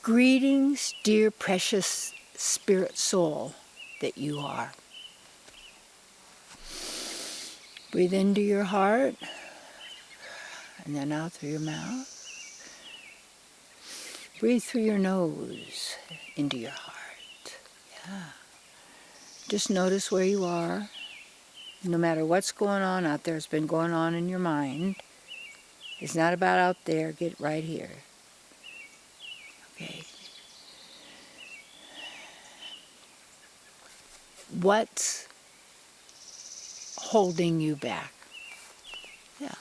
Greetings, dear precious spirit soul that you are. Breathe into your heart and then out through your mouth. Breathe through your nose into your heart. Yeah. Just notice where you are. No matter what's going on out there, it's been going on in your mind. It's not about out there. Get right here. Okay. What's holding you back? Yeah.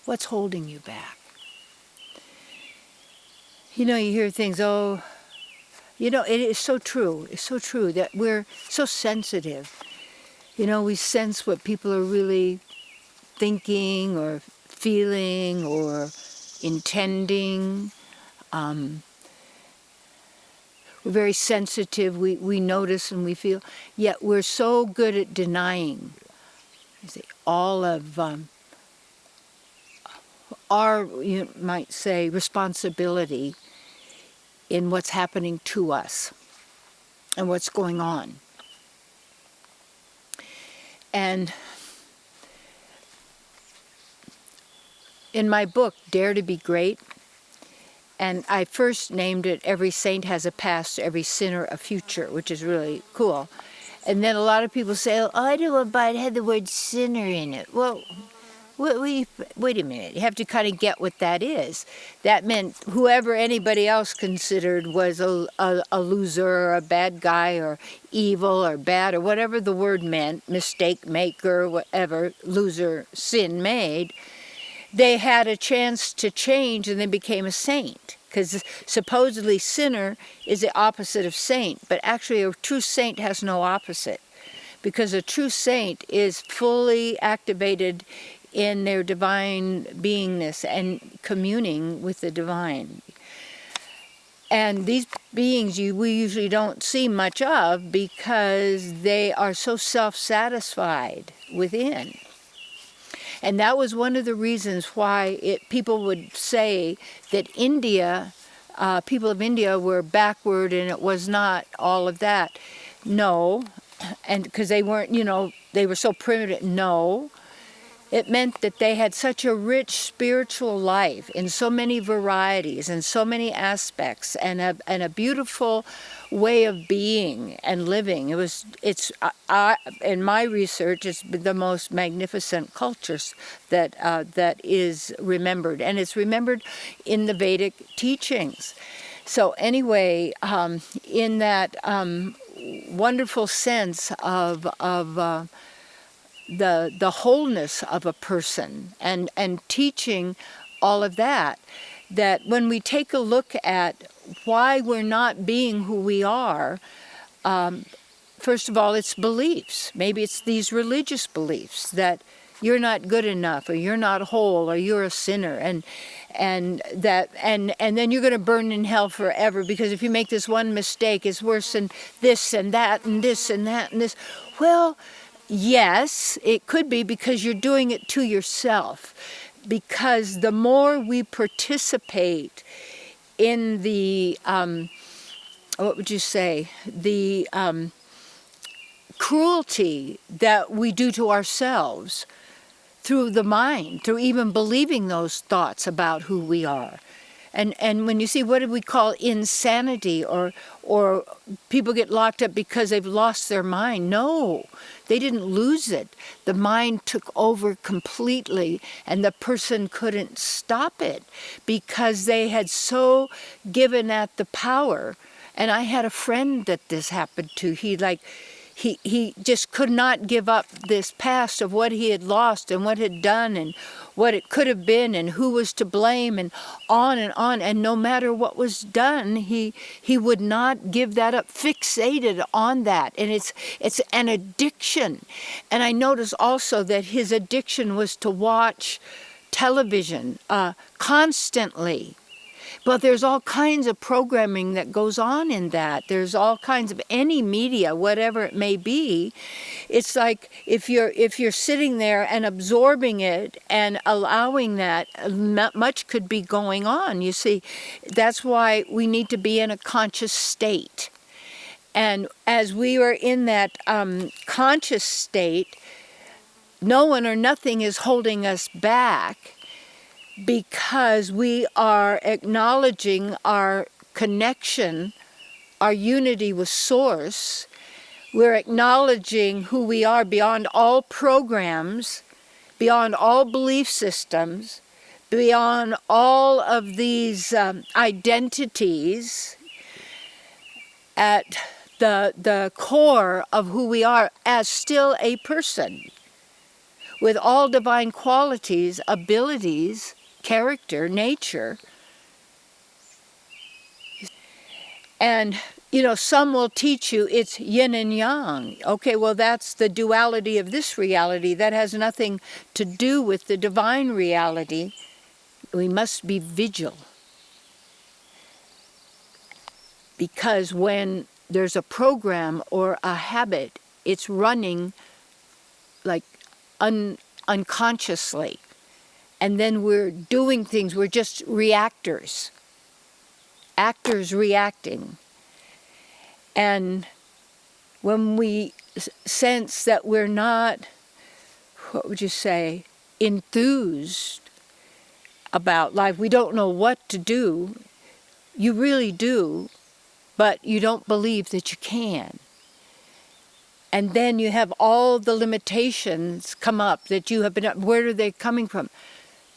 What's holding you back? You know, you hear things, it is so true. It's so true that we're so sensitive. You know, we sense what people are really thinking or feeling or intending. We're very sensitive. We notice and we feel. Yet we're so good at denying all of our, you might say, responsibility in what's happening to us and what's going on. And in my book, Dare to Be Great, and I first named it Every Saint Has a Past, Every Sinner a Future, which is really cool. And then a lot of people say, oh, I don't know, but it had the word sinner in it. Well, wait a minute. You have to kind of get what that is. That meant whoever anybody else considered was a loser or a bad guy or evil or bad or whatever the word meant, mistake maker, whatever, loser, sin made, they had a chance to change and they became a saint. Because supposedly sinner is the opposite of saint, but actually a true saint has no opposite. Because a true saint is fully activated in their divine beingness and communing with the divine. And these beings we usually don't see much of because they are so self-satisfied within. And that was one of the reasons why people would say that India, people of India were backward and it was not all of that. No, and because they weren't, they were so primitive. No. It meant that they had such a rich spiritual life in so many varieties and so many aspects and a beautiful way of being and living. In my research, it's the most magnificent cultures that is remembered, and it's remembered in the Vedic teachings. So anyway, in that wonderful sense of the wholeness of a person and teaching all of that when we take a look at why we're not being who we are, first of all, it's beliefs. Maybe it's these religious beliefs that you're not good enough or you're not whole or you're a sinner and then you're going to burn in hell forever because if you make this one mistake, it's worse than this and that and this and that and this. Well, yes, it could be because you're doing it to yourself. Because the more we participate in the, the cruelty that we do to ourselves through the mind, through even believing those thoughts about who we are. And when you see, what did we call insanity or people get locked up because they've lost their mind? No, they didn't lose it. The mind took over completely and the person couldn't stop it because they had so given that the power. And I had a friend that this happened to. He just could not give up this past of what he had lost and what had done and what it could have been and who was to blame and on. And no matter what was done, he would not give that up, fixated on that. And it's an addiction. And I noticed also that his addiction was to watch television constantly. But there's all kinds of programming that goes on in that. There's all kinds of any media, whatever it may be. It's like if you're sitting there and absorbing it and allowing that, much could be going on. You see, that's why we need to be in a conscious state. And as we are in that conscious state, no one or nothing is holding us back, because we are acknowledging our connection, our unity with Source. We're acknowledging who we are beyond all programs, beyond all belief systems, beyond all of these identities, at the core of who we are as still a person with all divine qualities, abilities, character, nature. And, some will teach you it's yin and yang. Okay, well, that's the duality of this reality. That has nothing to do with the divine reality. We must be vigil. Because when there's a program or a habit, it's running like unconsciously. And then we're doing things, we're just reactors. Actors reacting. And when we sense that we're not, what would you say, enthused about life, we don't know what to do, you really do, but you don't believe that you can. And then you have all the limitations come up that you have been, where are they coming from?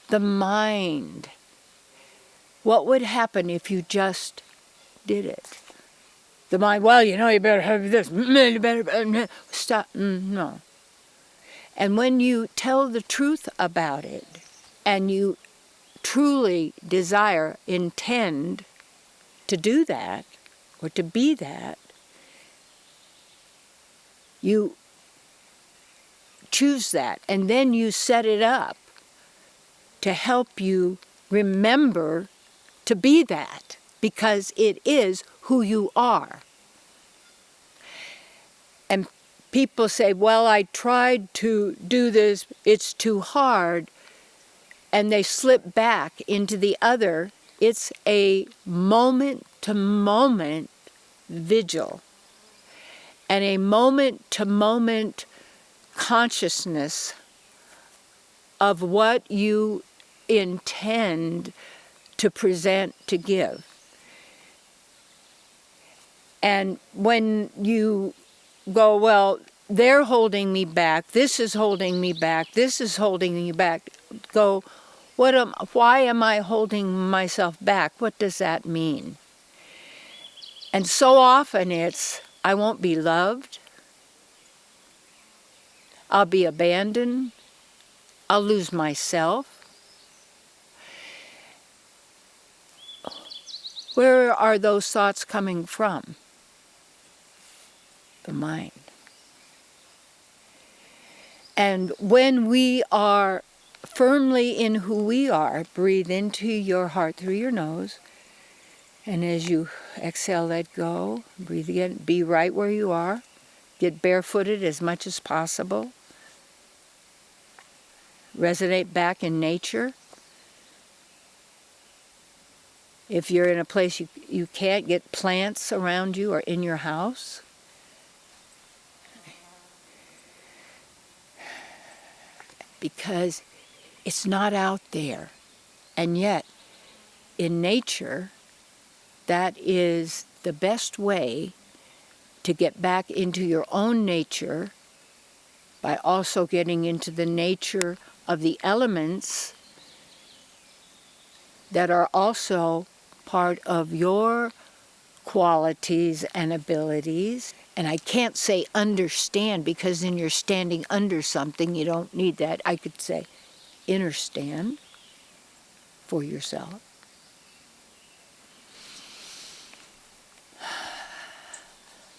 The mind. What would happen if you just did it? The mind, well, you better have this, you better stop, no. And when you tell the truth about it, and you truly desire, intend to do that, or to be that, you choose that, and then you set it up to help you remember to be that, because it is who you are. And people say, well, I tried to do this, it's too hard, and they slip back into the other. It's a moment-to-moment vigil, and a moment-to-moment consciousness of what you intend to present, to give. And when you go, well, they're holding me back, this is holding me back, this is holding me back, go, why am I holding myself back? What does that mean? And so often it's, I won't be loved, I'll be abandoned, I'll lose myself. Where are those thoughts coming from? The mind. And when we are firmly in who we are, breathe into your heart through your nose, and as you exhale, let go, breathe again, be right where you are, get barefooted as much as possible, resonate back in nature. If you're in a place you can't, get plants around you or in your house. Because it's not out there. And yet, in nature, that is the best way to get back into your own nature, by also getting into the nature of the elements that are also part of your qualities and abilities. And I can't say understand, because then you're standing under something. You don't need that. I could say understand for yourself.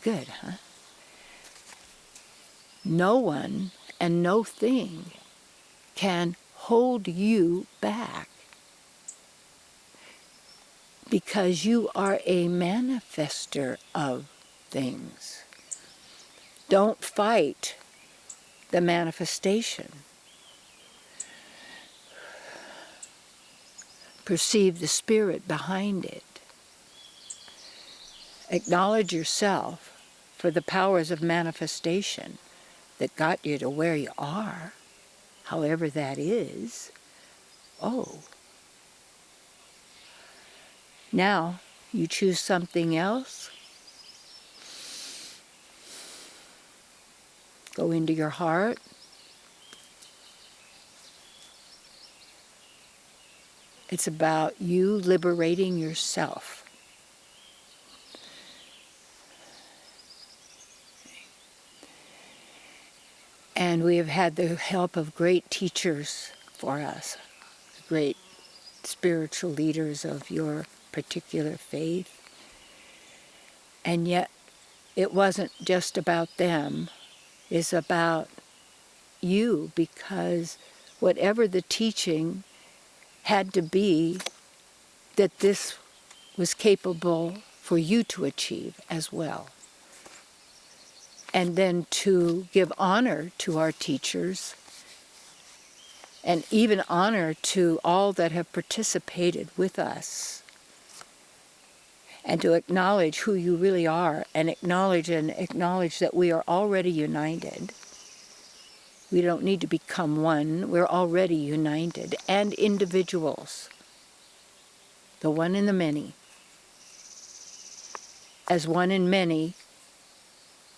Good, huh? No one and no thing can hold you back, because you are a manifester of things. Don't fight the manifestation. Perceive the spirit behind it. Acknowledge yourself for the powers of manifestation that got you to where you are, however that is. Oh. Now, you choose something else. Go into your heart. It's about you liberating yourself. And we have had the help of great teachers for us, great spiritual leaders of your particular faith. And yet, it wasn't just about them. It's about you, because whatever the teaching had to be, that this was capable for you to achieve as well. And then to give honor to our teachers, and even honor to all that have participated with us, and to acknowledge who you really are, and acknowledge that we are already united. We don't need to become one. We're already united, and individuals, the one in the many, as one in many,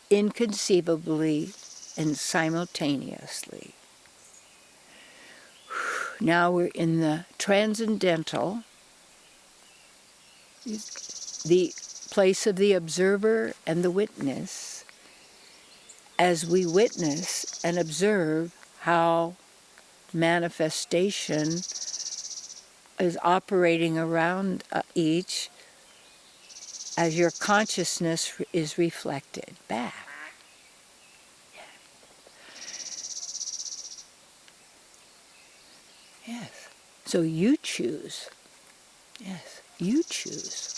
inconceivably and simultaneously. Now we're in the transcendental, the place of the observer and the witness, as we witness and observe how manifestation is operating around each, as your consciousness is reflected back. Yes. So you choose. Yes, you choose.